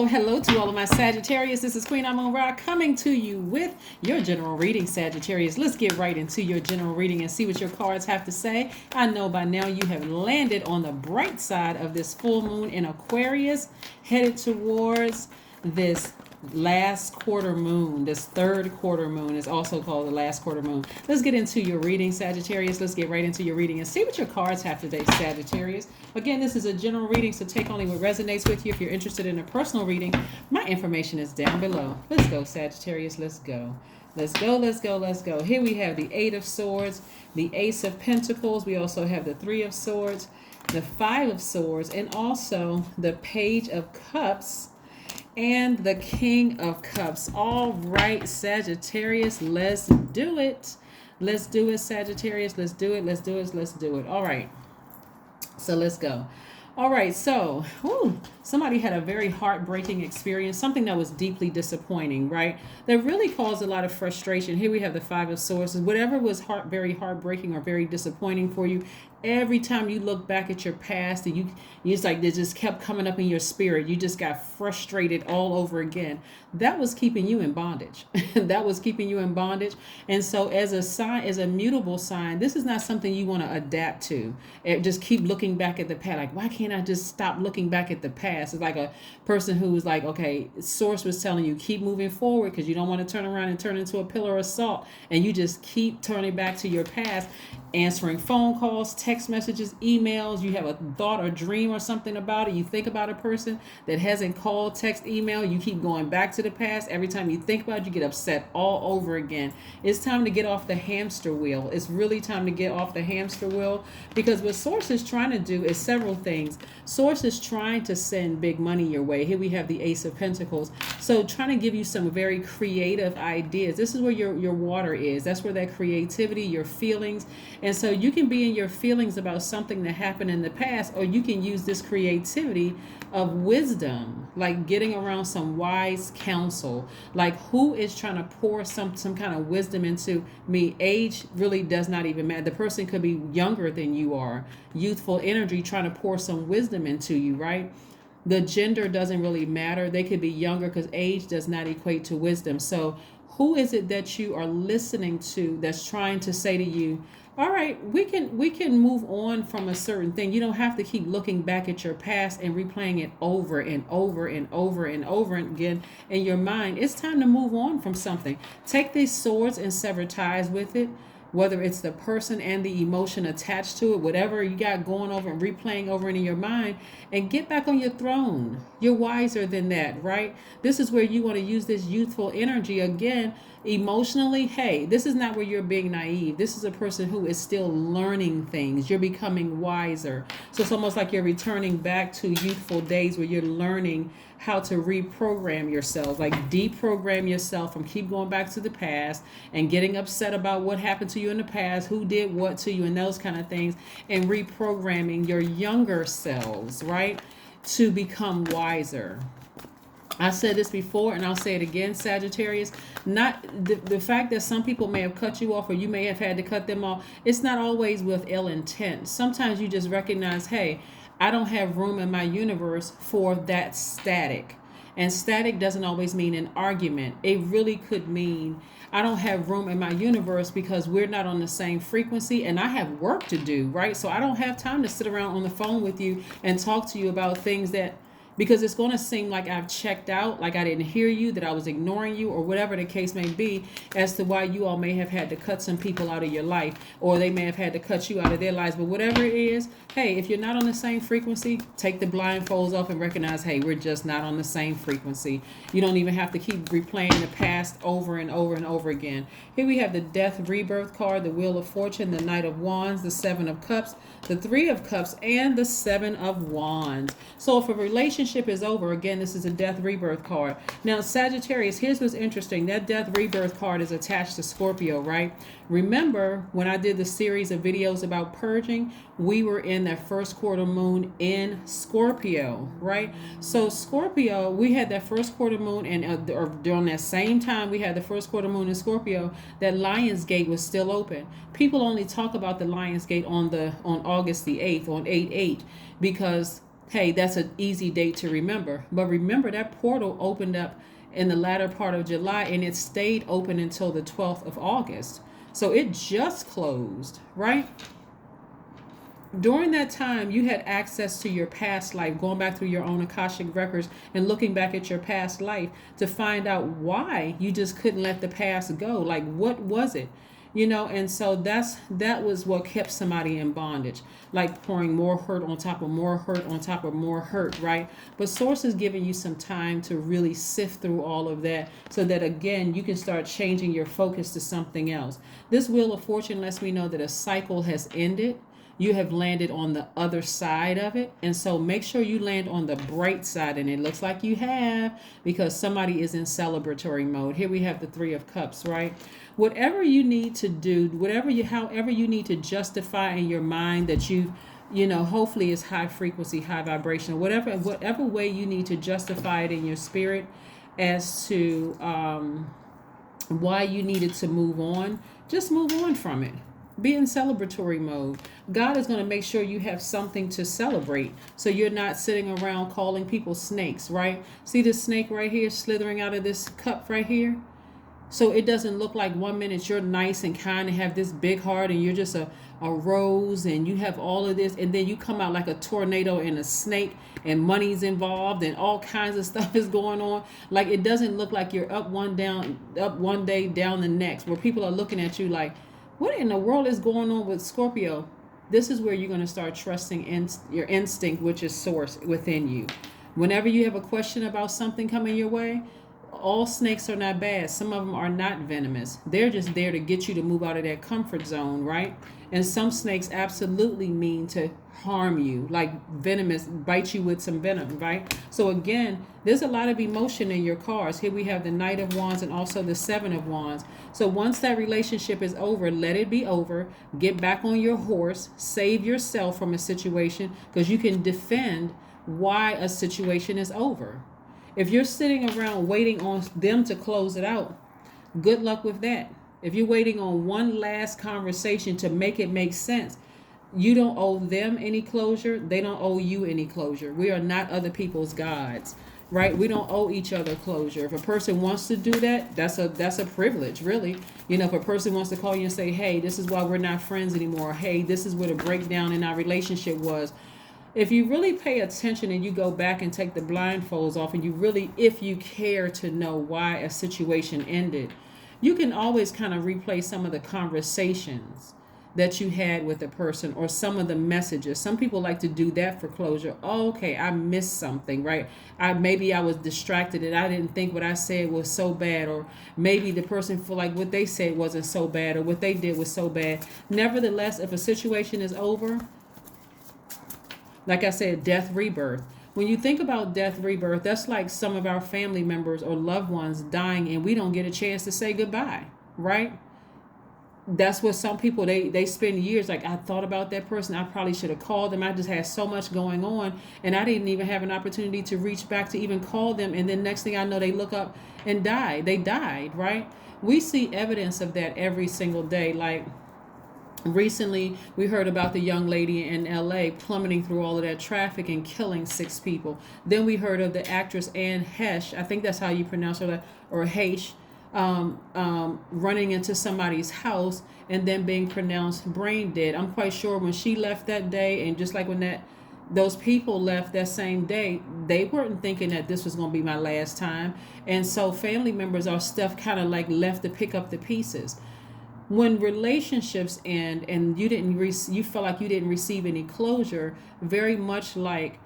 hello to all of my Sagittarius. This is Queen Amon-Ra coming to you with your general reading, Sagittarius. Let's get right into your general reading and see what your cards have to say. I know by now you have landed on the bright side of this full moon in Aquarius, headed towards this last quarter moon. This third quarter moon is also called the last quarter moon. Let's get into your reading, Sagittarius. Let's get right into your reading and see what your cards have today, Sagittarius. Again, this is a general reading, so take only what resonates with you. If you're interested in a personal reading, my information is down below. Let's go, Sagittarius. Let's go. Let's go, let's go, let's go. Here we have the Eight of Swords, the Ace of Pentacles. We also have the Three of Swords, the Five of Swords, and also the Page of Cups and the King of Cups. All right, Sagittarius, let's do it. Let's do it, Sagittarius. Let's do it. Let's do it. Let's do it. All right. So let's go. All right. So somebody had a very heartbreaking experience, something that was deeply disappointing, right? That really caused a lot of frustration. Here we have the Five of Swords. Whatever was very heartbreaking or very disappointing for you, every time you look back at your past and you it's like they just kept coming up in your spirit. You just got frustrated all over again. That was keeping you in bondage. That was keeping you in bondage. And so as a sign, as a mutable sign, this is not something you want to adapt to. Just keep looking back at the past. Like, why can't I just stop looking back at the past? It's like a person who's like, okay, source was telling you keep moving forward because you don't want to turn around and turn into a pillar of salt. And you just keep turning back to your past, answering phone calls, text messages, emails. You have a thought or dream or something about it. You think about a person that hasn't called, text, email. You keep going back to the past. Every time you think about it, you get upset all over again. It's time to get off the hamster wheel. It's really time to get off the hamster wheel, because what Source is trying to do is several things. Source is trying to send big money your way. Here we have the Ace of Pentacles. So trying to give you some very creative ideas. This is where your water is. That's where that creativity, your feelings. And so you can be in your feelings about something that happened in the past, or you can use this creativity of wisdom, like getting around some wise counsel. Like, who is trying to pour some kind of wisdom into me? Age really does not even matter. The person could be younger than you are. Youthful energy trying to pour some wisdom into you, right? The gender doesn't really matter. They could be younger because age does not equate to wisdom. So who is it that you are listening to that's trying to say to you, all right, we can move on from a certain thing. You don't have to keep looking back at your past and replaying it over and over and over and over again in your mind. It's time to move on from something. Take these swords and sever ties with it, whether it's the person and the emotion attached to it, whatever you got going over and replaying over in your mind, and get back on your throne. You're wiser than that, right? This is where you want to use this youthful energy again. Emotionally, hey, this is not where you're being naive. This is a person who is still learning things. You're becoming wiser. So it's almost like you're returning back to youthful days where you're learning how to reprogram yourself, like deprogram yourself from keep going back to the past and getting upset about what happened to you in the past, who did what to you and those kind of things, and reprogramming your younger selves, right, to become wiser. I said this before and I'll say it again, Sagittarius. Not the fact that some people may have cut you off or you may have had to cut them off, it's not always with ill intent. Sometimes you just recognize, hey, I don't have room in my universe for that static. And static doesn't always mean an argument. It really could mean I don't have room in my universe because we're not on the same frequency and I have work to do, right? So I don't have time to sit around on the phone with you and talk to you about things that, because it's going to seem like I've checked out, like I didn't hear you, that I was ignoring you, or whatever the case may be, as to why you all may have had to cut some people out of your life, or they may have had to cut you out of their lives. But whatever it is, hey, if you're not on the same frequency, take the blindfolds off and recognize, hey, we're just not on the same frequency. You don't even have to keep replaying the past over and over and over again. Here we have the Death Rebirth card, the Wheel of Fortune, the Knight of Wands, the Seven of Cups, the Three of Cups, and the Seven of Wands. So if a relationship is over, again, this is a Death Rebirth card. Now, Sagittarius, here's what's interesting. That Death Rebirth card is attached to Scorpio, right? Remember when I did the series of videos about purging, we were in that first quarter moon in Scorpio, right? So Scorpio, we had that first quarter moon, and during that same time we had the first quarter moon in Scorpio, that Lion's Gate was still open. People only talk about the Lion's Gate on August the 8th, on 8/8, because hey, that's an easy date to remember. But remember, that portal opened up in the latter part of July, and it stayed open until the 12th of August. So it just closed, right? During that time, you had access to your past life, going back through your own Akashic records and looking back at your past life to find out why you just couldn't let the past go. Like, what was it? And so that was what kept somebody in bondage, like pouring more hurt on top of more hurt on top of more hurt, right? But Source is giving you some time to really sift through all of that so that, again, you can start changing your focus to something else. This Wheel of Fortune lets me know that a cycle has ended. You have landed on the other side of it. And so make sure you land on the bright side. And it looks like you have, because somebody is in celebratory mode. Here we have the Three of Cups, right? Whatever you need to do, however you need to justify in your mind that hopefully it's high frequency, high vibration, whatever way you need to justify it in your spirit as to why you needed to move on, just move on from it. Be in celebratory mode. God is going to make sure you have something to celebrate. So you're not sitting around calling people snakes, right? See this snake right here slithering out of this cup right here? So it doesn't look like 1 minute you're nice and kind and have this big heart and you're just a rose and you have all of this, and then you come out like a tornado and a snake and money's involved and all kinds of stuff is going on. Like, it doesn't look like you're up one day, down the next, where people are looking at you like, what in the world is going on with Scorpio? This is where you're going to start trusting in your instinct, which is Source within you. Whenever you have a question about something coming your way, all snakes are not bad. Some of them are not venomous. They're just there to get you to move out of that comfort zone, right? And some snakes absolutely mean to harm you, like venomous, bite you with some venom, right? So again, there's a lot of emotion in your cards. Here we have the Knight of Wands and also the Seven of Wands. So once that relationship is over, let it be over. Get back on your horse. Save yourself from a situation, because you can defend why a situation is over. If you're sitting around waiting on them to close it out, good luck with that. If you're waiting on one last conversation to make it make sense, you don't owe them any closure. They don't owe you any closure. We are not other people's gods, right? We don't owe each other closure. If a person wants to do that, that's a privilege, really. If a person wants to call you and say, hey, this is why we're not friends anymore. Hey, this is where the breakdown in our relationship was. If you really pay attention and you go back and take the blindfolds off, and if you care to know why a situation ended, you can always kind of replay some of the conversations that you had with a person or some of the messages. Some people like to do that for closure. Oh, okay, I missed something, right? Maybe I was distracted and I didn't think what I said was so bad, or maybe the person feel like what they said wasn't so bad, or what they did was so bad. Nevertheless, if a situation is over, like I said, death, rebirth. When you think about death, rebirth, that's like some of our family members or loved ones dying and we don't get a chance to say goodbye, right? That's what some people, they spend years like, I thought about that person. I probably should have called them. I just had so much going on and I didn't even have an opportunity to reach back to even call them. And then next thing I know, they look up and die. They died, right? We see evidence of that every single day. Like, recently, we heard about the young lady in LA plummeting through all of that traffic and killing 6 people. Then we heard of the actress Anne Heche, I think that's how you pronounce her, or Heche, running into somebody's house and then being pronounced brain dead. I'm quite sure when she left that day, and just like when those people left that same day, they weren't thinking that this was going to be my last time. And so family members are stuff kind of like left to pick up the pieces. When relationships end and you feel like you didn't receive any closure, very much like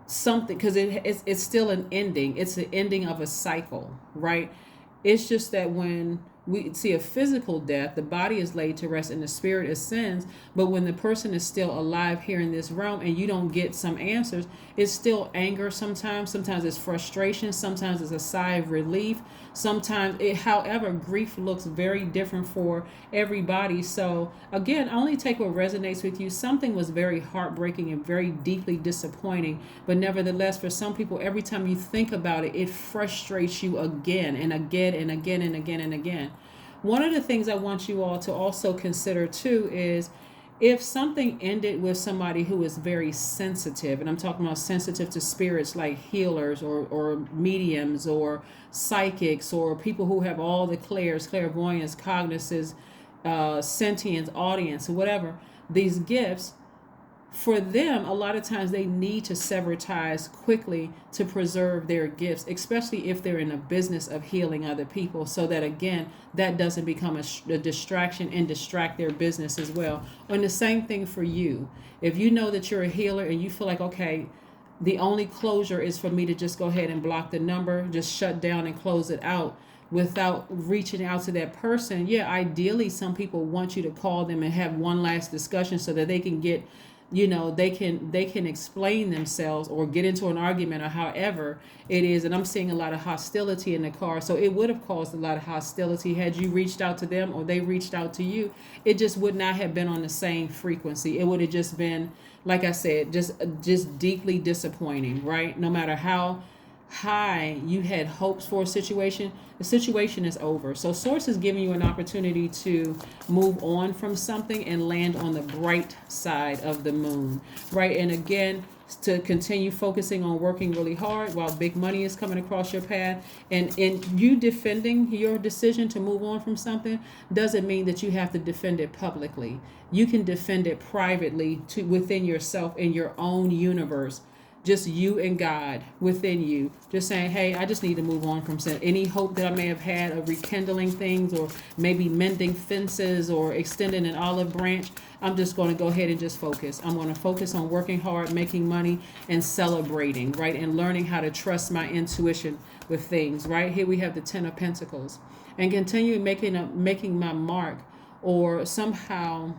something, because it's still an ending. It's the ending of a cycle, right? It's just that when we see a physical death, the body is laid to rest and the spirit ascends. But when the person is still alive here in this realm and you don't get some answers, it's still anger sometimes. Sometimes it's frustration. Sometimes it's a sigh of relief. However, grief looks very different for everybody. So again, only take what resonates with you. Something was very heartbreaking and very deeply disappointing. But nevertheless, for some people, every time you think about it, it frustrates you again and again and again and again and again. One of the things I want you all to also consider too is if something ended with somebody who is very sensitive, and I'm talking about sensitive to spirits like healers or mediums or psychics or people who have all the clairvoyance, cognizance, sentience, audience, whatever, these gifts, for them, a lot of times they need to sever ties quickly to preserve their gifts, especially if they're in a business of healing other people, so that again, that doesn't become a distraction and distract their business as well. And the same thing for you. If you know that you're a healer and you feel like, okay, the only closure is for me to just go ahead and block the number, just shut down and close it out without reaching out to that person. Yeah, ideally, some people want you to call them and have one last discussion so that they can get, they can explain themselves or get into an argument or however it is. And I'm seeing a lot of hostility in the car, so it would have caused a lot of hostility had you reached out to them or they reached out to you. It just would not have been on the same frequency. It would have just been, like I said, just deeply disappointing, right? No matter how high you had hopes for a situation, the situation is over. So source is giving you an opportunity to move on from something and land on the bright side of the moon, right? And again, to continue focusing on working really hard while big money is coming across your path, and you defending your decision to move on from something doesn't mean that you have to defend it publicly. You can defend it privately to within yourself in your own universe, just you and God within you, just saying, hey, I just need to move on from any hope that I may have had of rekindling things or maybe mending fences or extending an olive branch. I'm just going to go ahead and just focus. I'm going to focus on working hard, making money, and celebrating, right? And learning how to trust my intuition with things, right? Here we have the Ten of Pentacles, and continue making my mark, or somehow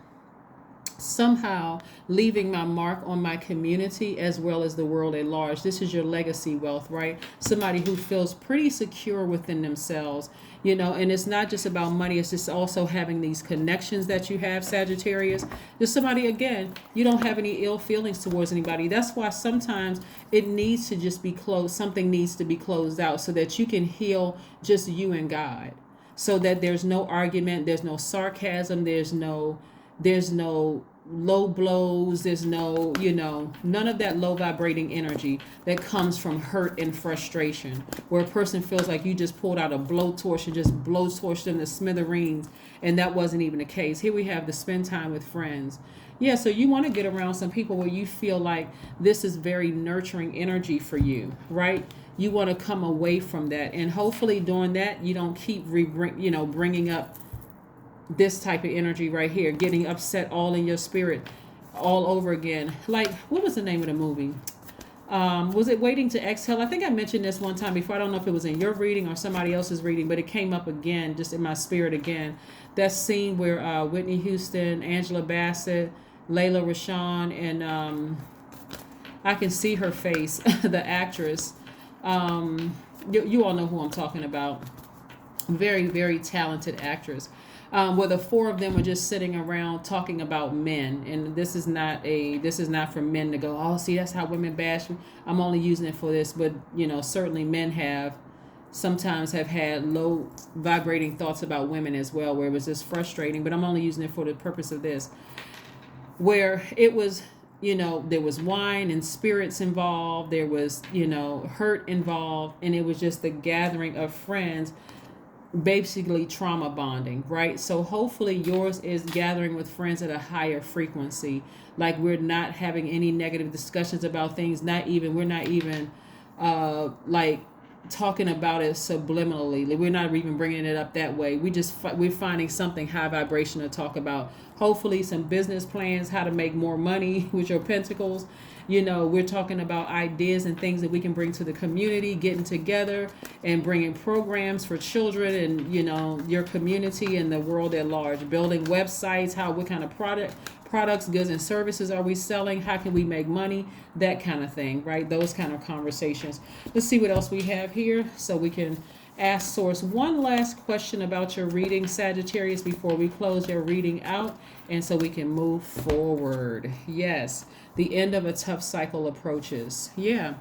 leaving my mark on my community as well as the world at large. This is your legacy wealth, right? Somebody who feels pretty secure within themselves, and it's not just about money. It's just also having these connections that you have, Sagittarius. Just somebody, again, you don't have any ill feelings towards anybody. That's why sometimes it needs to just be closed. Something needs to be closed out so that you can heal just you and God, so that there's no argument, there's no sarcasm, there's no low blows, there's no, none of that low vibrating energy that comes from hurt and frustration, where a person feels like you just pulled out a blowtorch and just blowtorched them to smithereens, and that wasn't even the case. Here we have the spend time with friends. Yeah, so you want to get around some people where you feel like this is very nurturing energy for you, right? You want to come away from that, and hopefully during that you don't keep bringing up this type of energy right here, getting upset all in your spirit all over again. Like, what was the name of the movie? Was it Waiting to Exhale? I think I mentioned this one time before. I don't know if it was in your reading or somebody else's reading, but it came up again, just in my spirit again. That scene where Whitney Houston, Angela Bassett, Layla Rashawn, and I can see her face, the actress. You all know who I'm talking about. Very, very talented actress. Where the four of them were just sitting around talking about men, and this is not for men to go, oh, see, that's how women bash me. I'm only using it for this, but certainly men sometimes have had low vibrating thoughts about women as well, where it was just frustrating, but I'm only using it for the purpose of this, where it was, there was wine and spirits involved, there was, hurt involved, and it was just the gathering of friends, basically trauma bonding, right? So hopefully yours is gathering with friends at a higher frequency. Like, we're not having any negative discussions about things. We're not even like talking about it subliminally. We're not even bringing it up that way. We're finding something high vibration to talk about. Hopefully some business plans, how to make more money with your pentacles. We're talking about ideas and things that we can bring to the community, getting together and bringing programs for children and, your community and the world at large, building websites, what kind of products, goods, and services are we selling? How can we make money? That kind of thing, right? Those kind of conversations. Let's see what else we have here so we can ask source one last question about your reading, Sagittarius, before we close your reading out, and so we can move forward. Yes, the end of a tough cycle approaches. Yeah,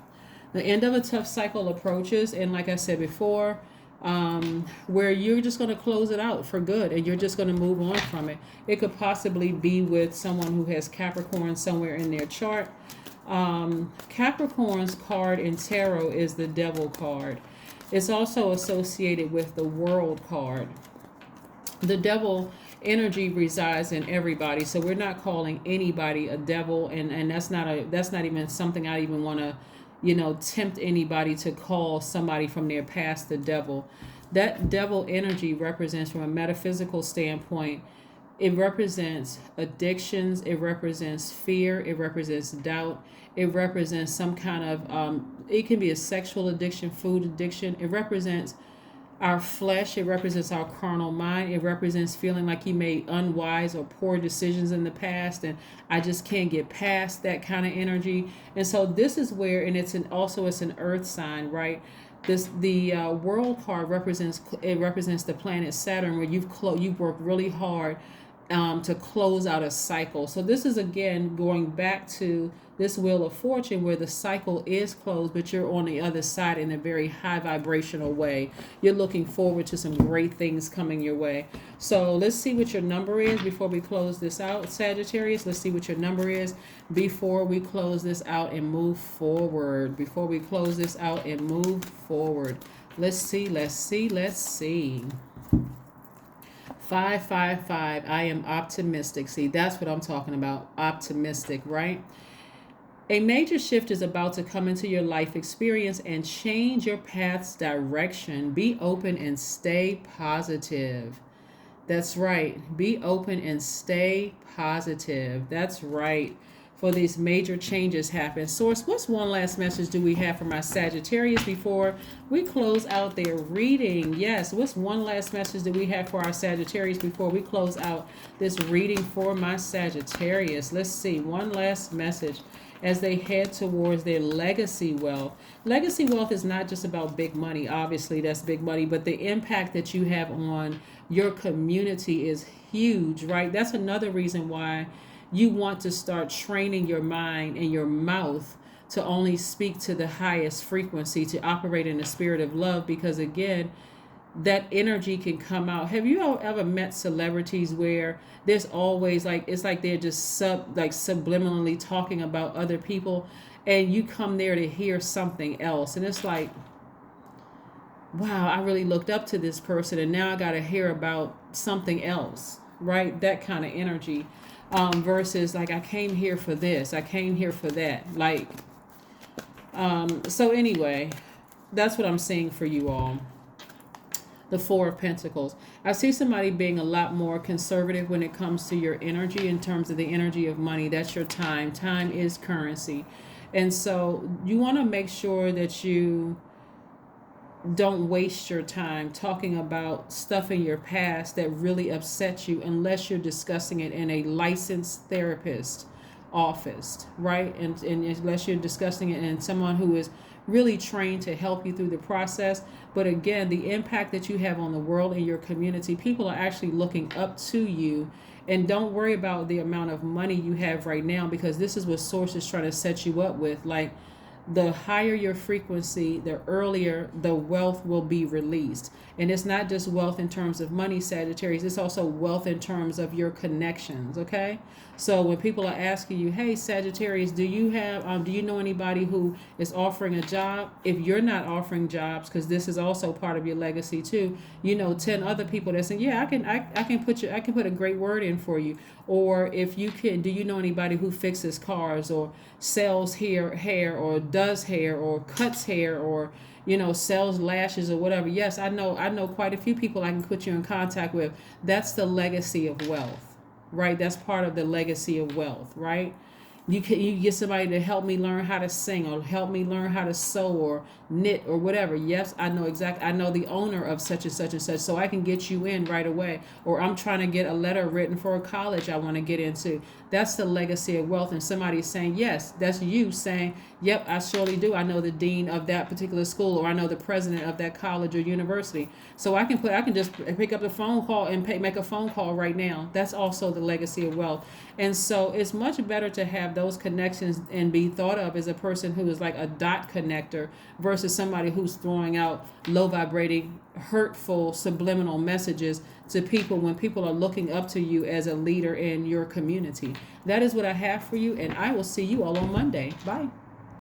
the end of a tough cycle approaches, and like I said before, where you're just going to close it out for good and you're just going to move on from it. It could possibly be with someone who has Capricorn somewhere in their chart. Capricorn's card in tarot is the Devil card. It's also associated with the World card. The devil energy resides in everybody, so we're not calling anybody a devil, and that's not even something I even want to tempt anybody to call somebody from their past the devil. That devil energy represents, from a metaphysical standpoint, it represents addictions, it represents fear, it represents doubt, it represents some kind of it can be a sexual addiction, food addiction. It represents our flesh, it represents our carnal mind, it represents feeling like you made unwise or poor decisions in the past and I just can't get past that kind of energy. And so this is where, and it's an earth sign, right? The World card represents the planet Saturn, where you've worked really hard to close out a cycle. So this is again going back to this Wheel of Fortune, where the cycle is closed, but you're on the other side in a very high vibrational way. You're looking forward to some great things coming your way. So let's see what your number is before we close this out, Sagittarius. Let's see what your number is before we close this out and move forward. Before we close this out and move forward. Let's see. 555. I am optimistic. See, that's what I'm talking about. Optimistic, right? A major shift is about to come into your life experience and change your path's direction. Be open and stay positive. That's right. Be open and stay positive. That's right. For these major changes happen. Source, what's one last message do we have for my Sagittarius before we close out their reading? Yes, what's one last message that we have for our Sagittarius before we close out this reading for my Sagittarius? Let's see. One last message as they head towards their legacy wealth. Legacy wealth is not just about big money. Obviously, that's big money, but the impact that you have on your community is huge, right? That's another reason why you want to start training your mind and your mouth to only speak to the highest frequency, to operate in the spirit of love, because again, that energy can come out. Have you ever met celebrities where there's always it's like they're just subliminally talking about other people, and you come there to hear something else, and it's like, wow, I really looked up to this person and now I got to hear about something else, right? That kind of energy. Versus like, I came here for this, I came here for that. So anyway, that's what I'm seeing for you all. The Four of Pentacles. I see somebody being a lot more conservative when it comes to your energy, in terms of the energy of money. That's your time. Time is currency. And so you want to make sure that you don't waste your time talking about stuff in your past that really upset you, unless you're discussing it in a licensed therapist office, right? And unless you're discussing it in someone who is really trained to help you through the process. But again, the impact that you have on the world and your community, people are actually looking up to you. And don't worry about the amount of money you have right now, because this is what Source is trying to set you up with. Like, the higher your frequency, the earlier the wealth will be released. And it's not just wealth in terms of money, Sagittarius. It's also wealth in terms of your connections, okay? So when people are asking you, hey, Sagittarius, do you know anybody who is offering a job? If you're not offering jobs, because this is also part of your legacy too, 10 other people that say, yeah, I can put a great word in for you. Or if you can, do you know anybody who fixes cars or sells hair or does hair or cuts hair or sells lashes or whatever? Yes, I know quite a few people I can put you in contact with. That's the legacy of wealth, right? That's part of the legacy of wealth, right? You get somebody to help me learn how to sing, or help me learn how to sew or knit or whatever. Yes, I know the owner of such and such and such, so I can get you in right away. Or I'm trying to get a letter written for a college I want to get into. That's the legacy of wealth. And somebody's saying, yes, that's you saying, yep, I surely do. I know the dean of that particular school, or I know the president of that college or university. So I can just pick up the phone call and make a phone call right now. That's also the legacy of wealth. And so it's much better to have those connections and be thought of as a person who is like a dot connector versus somebody who's throwing out low vibrating, hurtful, subliminal messages to people when people are looking up to you as a leader in your community. That is what I have for you, and I will see you all on Monday. Bye.